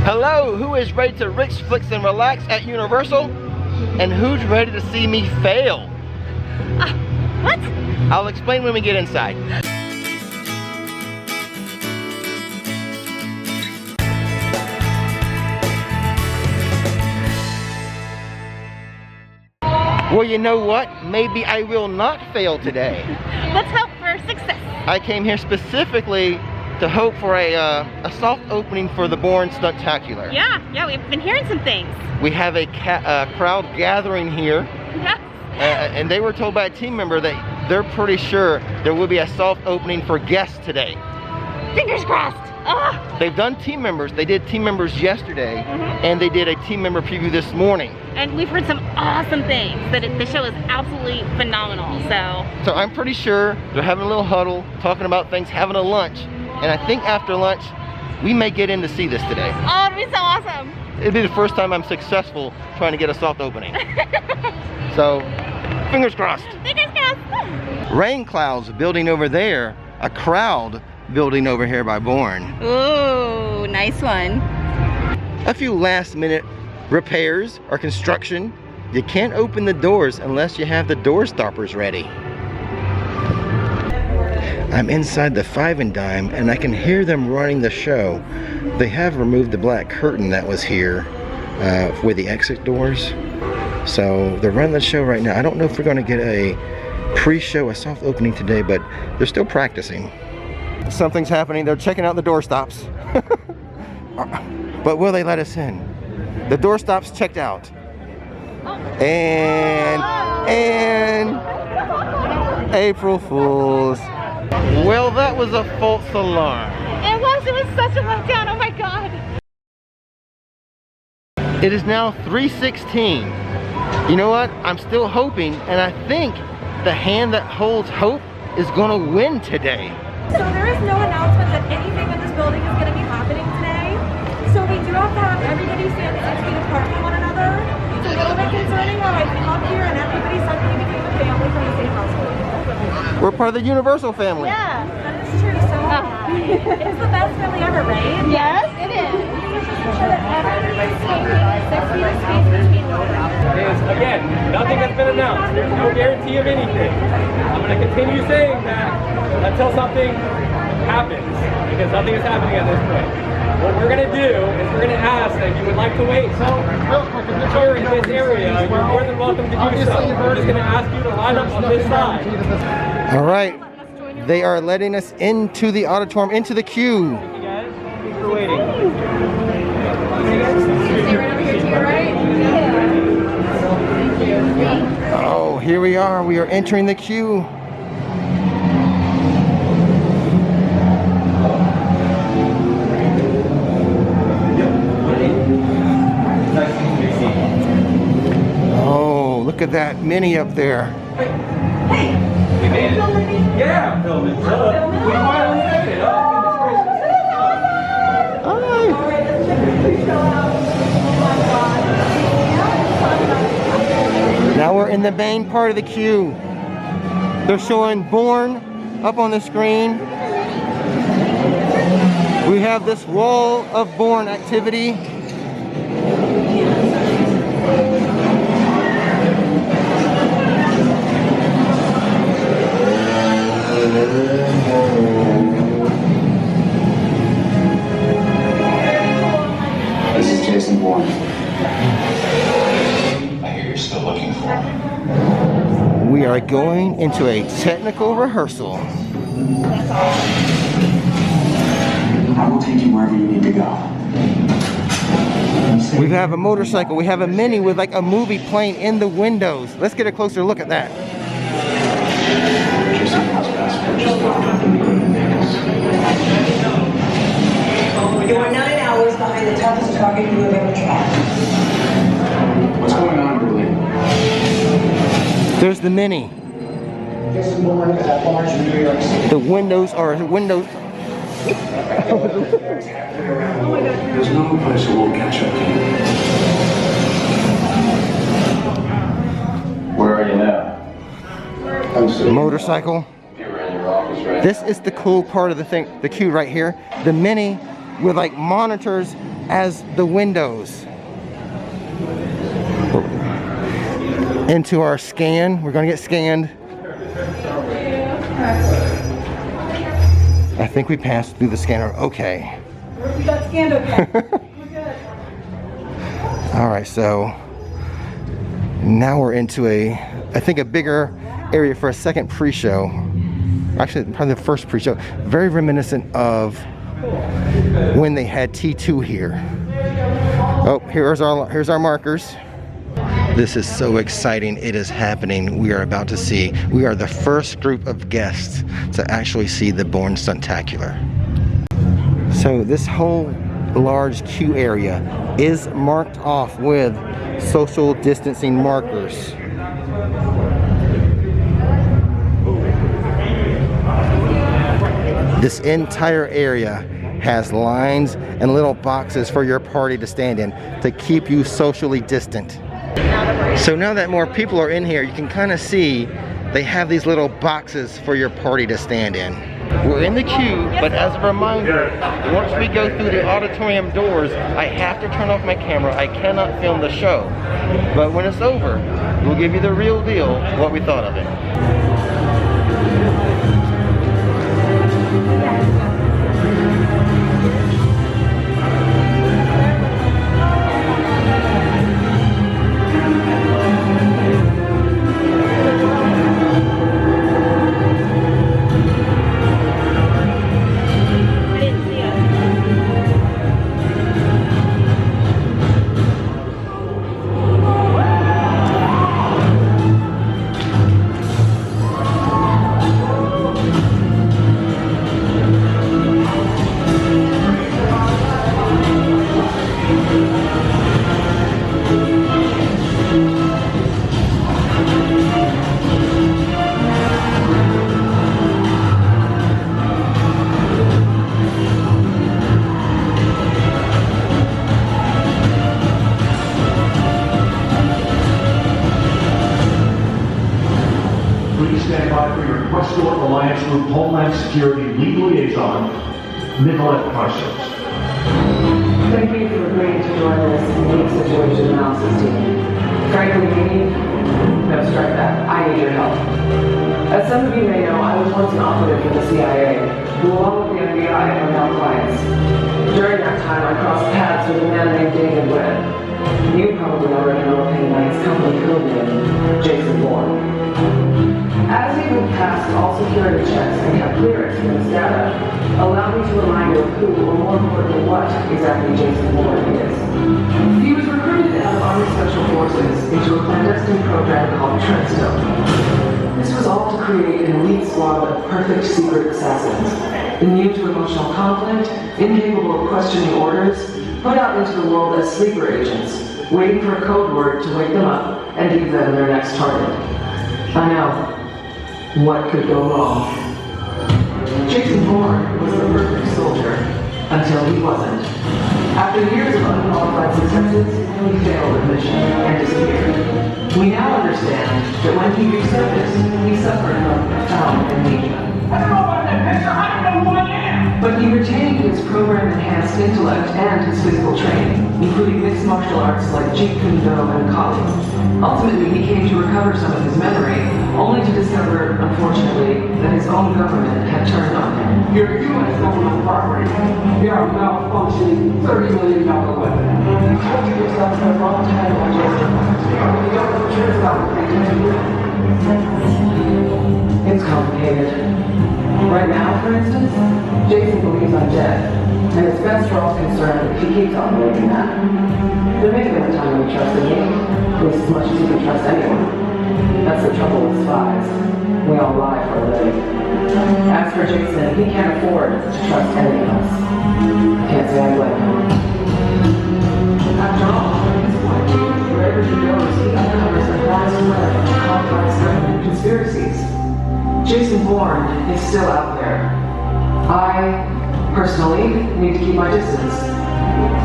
Hello, who is ready to Rix, Flicks, and relax at Universal? And who's ready to see me fail? What? I'll explain when we get inside. Well, you know what? Maybe I will not fail today. Let's hope for success. I came here specifically to hope for a soft opening for the Bourne Stuntacular. Yeah, we've been hearing some things. We have a crowd gathering here. Yes. And they were told by a team member that they're pretty sure there will be a soft opening for guests today. Fingers crossed. They've done team members. They did team members yesterday, and they did a team member preview this morning. And we've heard some awesome things. That the show is absolutely phenomenal. So I'm pretty sure they're having a little huddle, talking about things, having a lunch. And I think after lunch, we may get in to see this today. Oh, it'd be so awesome. It'd be the first time I'm successful trying to get a soft opening. So, fingers crossed. Fingers crossed. Rain clouds building over there, a crowd building over here by Bourne. Ooh, nice one. A few last minute repairs or construction. You can't open the doors unless you have the door stoppers ready. I'm inside the Five and Dime and I can hear them running the show. They have removed the black curtain that was here with the exit doors. So they're running the show right now. I don't know if we're going to get a pre-show, a soft opening today, but they're still practicing. Something's happening. They're checking out the door stops. But will they let us in? The door stops checked out. And April Fools. Well, that was a false alarm. It was such a letdown, oh my God. It is now 3:16. You know what? I'm still hoping, and I think the hand that holds hope is gonna win today. So there is no announcement that anything in this building is gonna be happening today. So we do have to have everybody stand 6 feet apart from one another. It's a little bit concerning how I came up here and everybody suddenly became a family from the same household. We're part of the Universal family. Yeah, that is true. So it's the best family ever, right? Yes, it is. Please just make sure that everybody's standing 6 feet of space between them. Again, nothing has been announced. There's no guarantee of anything. I'm going to continue saying that until something happens, because nothing is happening at this point. What we're going to do is we're going to ask that if you would like to wait here in this area, you're more than welcome to do so. We're just going to ask you to line up on this side. All right. They are letting us into the auditorium, into the queue. Thank you guys. Thanks for waiting. Oh, here we are. We are entering the queue. Oh, look at that mini up there. We made it. Yeah, I'm filming. We finally made it. Now we're in the main part of the queue. They're showing Bourne up on the screen. We have this wall of Bourne activity. This is Jason Bourne. I hear you're still looking for me. We are going into a technical rehearsal. I will take you wherever you need to go. We have a motorcycle. We have a mini with like a movie playing in the windows. Let's get a closer look at that. You are 9 hours behind the toughest target you have ever tracked. What's going on, Burley? There's the mini. Jason Bourne is at large in New York City. The windows are windows. There's no place that won't catch up to you. Where are you now? I'm sitting Motorcycle. You're in your office right This is the cool part of the thing, the queue right here. The mini with like monitors as the windows. Into our scan. We're gonna get scanned. I think we passed through the scanner. Okay. We got scanned okay. We're good. All right, so now we're into I think a bigger area for a second pre-show. Actually, probably the first pre-show. Very reminiscent of when they had T2 here. Oh, here's our markers. This is so exciting. It is happening. We are about to see. We are the first group of guests to actually see the Bourne Stuntacular. So this whole large queue area is marked off with social distancing markers. This entire area has lines and little boxes for your party to stand in to keep you socially distant. So now that more people are in here, you can kind of see they have these little boxes for your party to stand in. We're in the queue, but as a reminder, once we go through the auditorium doors, I have to turn off my camera. I cannot film the show. But when it's over, we'll give you the real deal, what we thought of it. Homeland Security Legal Liaison, Nicolette Parsons. Thank you for agreeing to join us in the situation analysis team. Frankly, strike that. I need your help. As some of you may know, I was once an operative for the CIA, who along with the FBI are now clients. During that time, I crossed paths with a man named David Webb. You probably already know him by his company code name, Jason Bourne. As he moved past all security checks and kept clearance from his data, allow me to remind you of who, or more importantly what, exactly Jason Bourne is. He was recruited out of Army Special Forces into a clandestine program called Treadstone. This was all to create an elite squad of perfect secret assassins, immune to emotional conflict, incapable of questioning orders, put out into the world as sleeper agents, waiting for a code word to wake them up and give them their next target. I know. What could go wrong? Jason Bourne was the perfect soldier, until he wasn't. After years of unqualified successes, he failed at mission and disappeared. We now understand that when he resurfaced, he suffered from profound amnesia. I don't know about that picture, I don't know who I am! But he retained his program-enhanced intellect and his physical training, including mixed martial arts like Jeet Kune Do and Kali. Ultimately, he came to recover some of his memory, only to discover, unfortunately, that his own government had turned on him. Your U.S. government property. They are malfunctioning $30 million weapon. You told yourself for a long time, Jason. You don't know the truth about what they can do. It's complicated. Right now, for instance, Jason believes I'm dead, and it's best for all concerned if he keeps on believing that. There may come a time when he trusted me, at least as much as he can trust anyone. That's the trouble with spies. We all lie for a living. As for Jason, he can't afford to trust any of us. Can't say I blame him. After all, wherever he goes, he uncovers a vast web of complex government conspiracies. Jason Bourne is still out there. I, personally, need to keep my distance.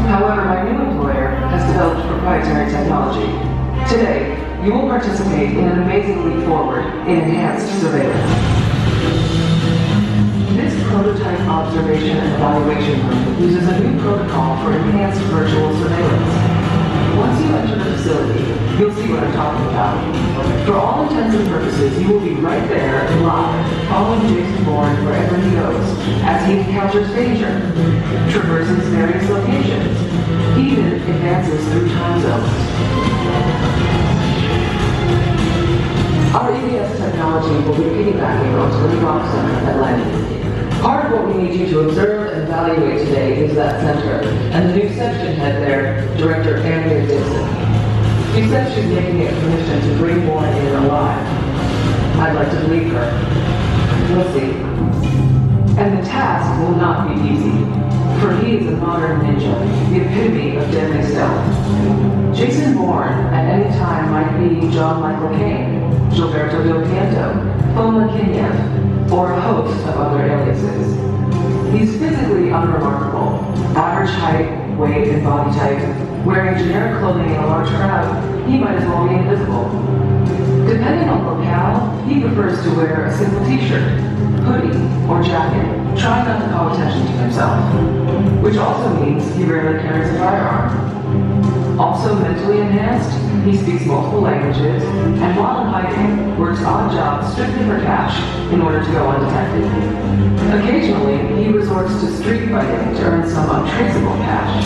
However, my new employer has developed proprietary technology. Today, you will participate in an amazing leap forward in enhanced surveillance. This prototype observation and evaluation room uses a new protocol for enhanced virtual surveillance. Once you enter the facility, you'll see what I'm talking about. For all intents and purposes, you will be right there, live, following Jason Bourne wherever he goes, as he encounters danger, traverses various locations, even advances through time zones. Our EBS technology will be piggybacking onto the Rock Center at landing. Part of what we need you to observe and evaluate today is that center, and the new section head there, Director Andrea Dixon. She said she's making it permission to bring Bourne in alive. I'd like to believe her. We'll see. And the task will not be easy, for he is a modern ninja, the epitome of deadly stealth. Jason Bourne at any time might be John Michael Caine, Gilberto Del Pianto, Foma Kinyev, or a host of other aliases. He's physically unremarkable, average height, weight, and body type. Wearing generic clothing in a large crowd, he might as well be invisible. Depending on locale, he prefers to wear a simple t-shirt, hoodie, or jacket, trying not to call attention to himself, which also means he rarely carries a firearm. Also mentally enhanced, he speaks multiple languages, and while in hiding, works odd jobs strictly for cash in order to go undetected. Occasionally, he resorts to street fighting to earn some untraceable cash.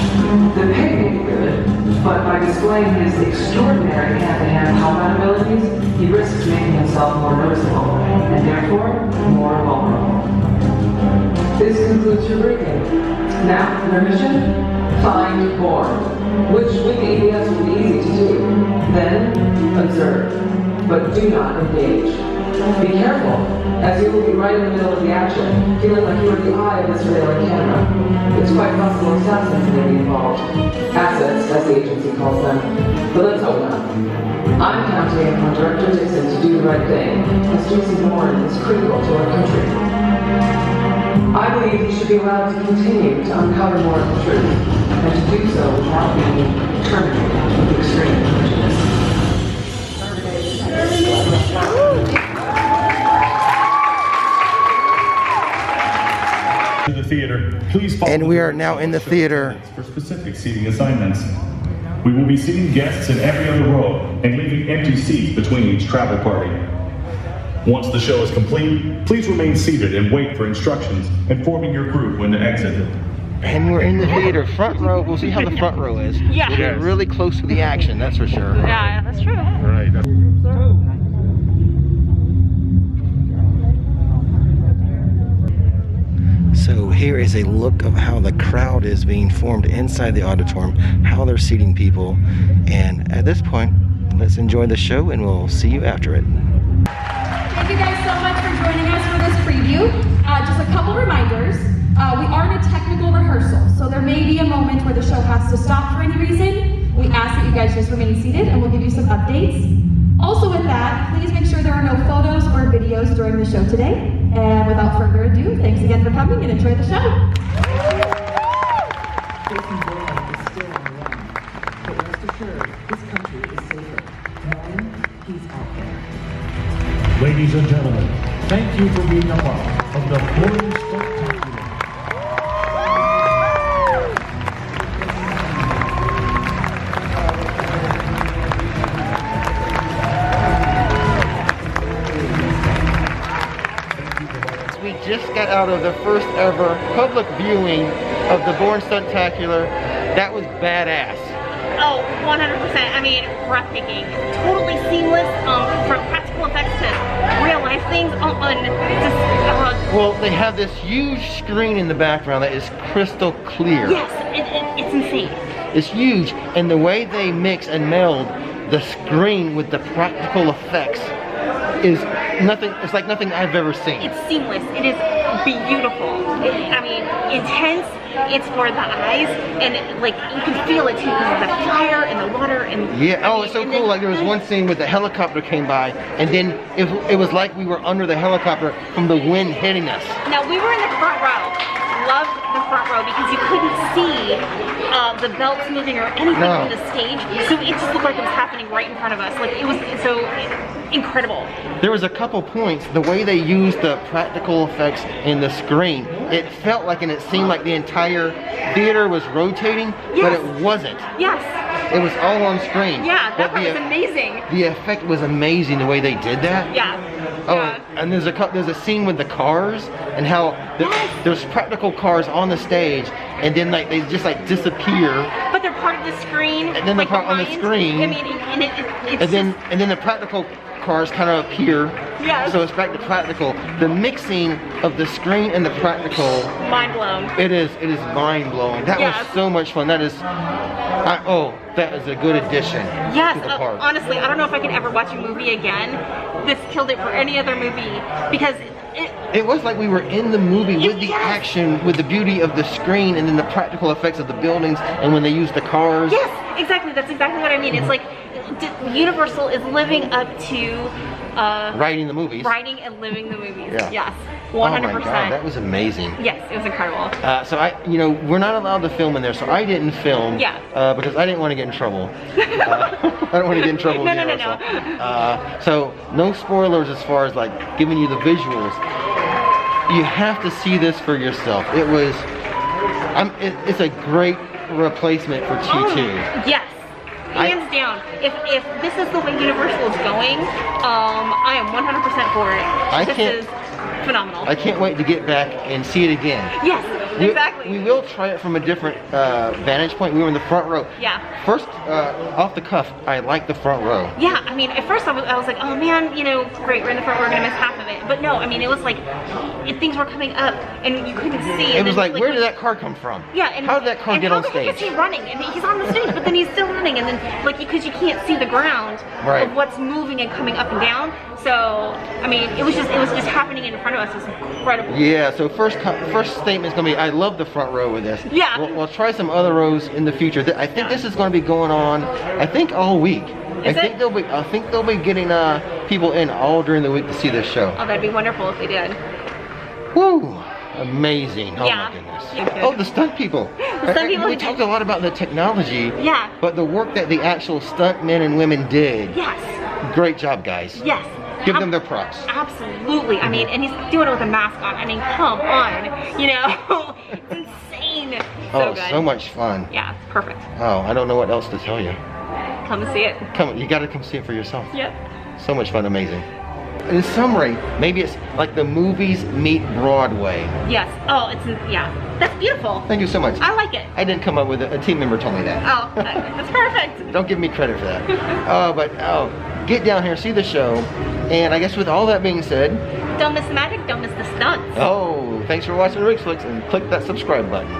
The pay may be good, but by displaying his extraordinary hand-to-hand combat abilities, he risks making himself more noticeable, and therefore, more vulnerable. This concludes your briefing. Now, your mission? Find Bourne, which with the EBS will be easy to do. Then, observe, but do not engage. Be careful, as you will be right in the middle of the action, feeling like you are the eye of the surveilling camera. It's quite possible assassins may be involved. Assets, as the agency calls them. But let's hope not. I'm counting on Director Dixon to do the right thing, as Jason Bourne is critical to our country. I believe he should be allowed to continue to uncover more of the truth, and to do so without being terminated with extreme prejudice. To the theater, please follow. And we are now in the theater for specific seating assignments. We will be seating guests in every other row and leaving empty seats between each travel party. Once the show is complete, please remain seated and wait for instructions, informing your group when to exit. And we're in the theater, front row. We'll see how the front row is. Yeah. We'll get really close to the action, that's for sure. Yeah, that's true. Right. So here is a look of how the crowd is being formed inside the auditorium, how they're seating people. And at this point, let's enjoy the show and we'll see you after it. Thank you guys so much for joining us for this preview. Just a couple reminders. We are in a technical rehearsal, so there may be a moment where the show has to stop for any reason. We ask that you guys just remain seated and we'll give you some updates. Also with that, please make sure there are no photos or videos during the show today. And without further ado, thanks again for coming and enjoy the show. Jason Bourne is still on the run, but rest assured, this country is safer, knowing he's out there. Ladies and gentlemen, thank you for being a part of the Bourne Stuntacular. We just got out of the first ever public viewing of the Bourne Stuntacular. That was badass. Oh, 100%. I mean, breathtaking. Totally seamless from practical effects to real life things. Well, they have this huge screen in the background that is crystal clear. Yes, it's insane. It's huge, and the way they mix and meld the screen with the practical effects is nothing. It's like nothing I've ever seen. It's seamless. It is beautiful. I mean, intense. It's for the eyes, and like you can feel it too because of the fire and the water and yeah. Oh, it's so cool. Like there was one scene where the helicopter came by, and then it was like we were under the helicopter from the wind hitting us. Now we were in the front row. Loved the front row because you couldn't see the belts moving or anything on the stage. So it just looked like it was happening right in front of us. Like it was so incredible. There was a couple points, the way they used the practical effects in the screen, it felt like and it seemed like the entire theater was rotating, but it wasn't. Yes. It was all on screen. Yeah, that part was amazing. The effect was amazing the way they did that. Yeah. Oh, and there's a scene with the cars and how there's practical cars on the stage and then like they just like disappear. But they're part of the screen. And then they're part on the screen. I mean, it's and then the practical cars kind of appear. Yes. So it's back to practical. The mixing of the screen and the practical. Mind blown. It is mind blowing. That was so much fun. That is, that is a good addition. Yes. To the park. Honestly, I don't know if I could ever watch a movie again. This killed it for any other movie because it was like we were in the movie with the action, with the beauty of the screen, and then the practical effects of the buildings, and when they used the cars. Yes, exactly. That's exactly what I mean. It's like Universal is living up to writing the movies. Writing and living the movies. Yeah. Yes, 100%. Oh my God, that was amazing. Yes, it was incredible. So we're not allowed to film in there, so I didn't film. Yeah. Because I didn't want to get in trouble. I don't want to get in trouble with Universal. No. So no spoilers as far as like giving you the visuals. You have to see this for yourself. It was, it's a great replacement for T2. Yes. Hands down. If this is the way Universal is going, I am 100% for it. This is phenomenal. I can't wait to get back and see it again. Yes, exactly. We will try it from a different vantage point. We were in the front row. Yeah. First, off the cuff, I like the front row. Yeah, I mean, at first I was like, oh man, great, we're in the front, we're gonna miss half of it. But no, I mean, it was like, things were coming up and you couldn't see. It was like, where did that car come from? Yeah, and how did that car get on stage? How is he running? And he's on the stage, but then he's still running, and then like because you can't see the ground of what's moving and coming up and down. So I mean, it was just happening in front of us. It was incredible. Yeah. So first statement's gonna be, I love the front row with this. Yeah. We'll try some other rows in the future. I think this is going to be going on, I think all week. I think they'll be getting people in all during the week to see this show. Oh, that'd be wonderful if they did. Woo! Amazing. Oh my goodness. Oh, the stunt people. The stunt people. We talked a lot about the technology. Yeah. But the work that the actual stunt men and women did. Yes. Great job, guys. Yes. Give them their props. Absolutely. I mean, and he's doing it with a mask on. I mean, come on. It's insane. So good. So much fun. Yeah, it's perfect. Oh, I don't know what else to tell you. Come and see it. You gotta come see it for yourself. Yep. So much fun, amazing. In summary, maybe it's like the movies meet Broadway. Yes. Oh, yeah. That's beautiful. Thank you so much. I like it. I didn't come up with it. A team member told me that. Oh, that's perfect. Don't give me credit for that. Get down here, see the show. And I guess with all that being said, don't miss the magic, don't miss the stunts. Oh, thanks for watching Rix Flicks and click that subscribe button.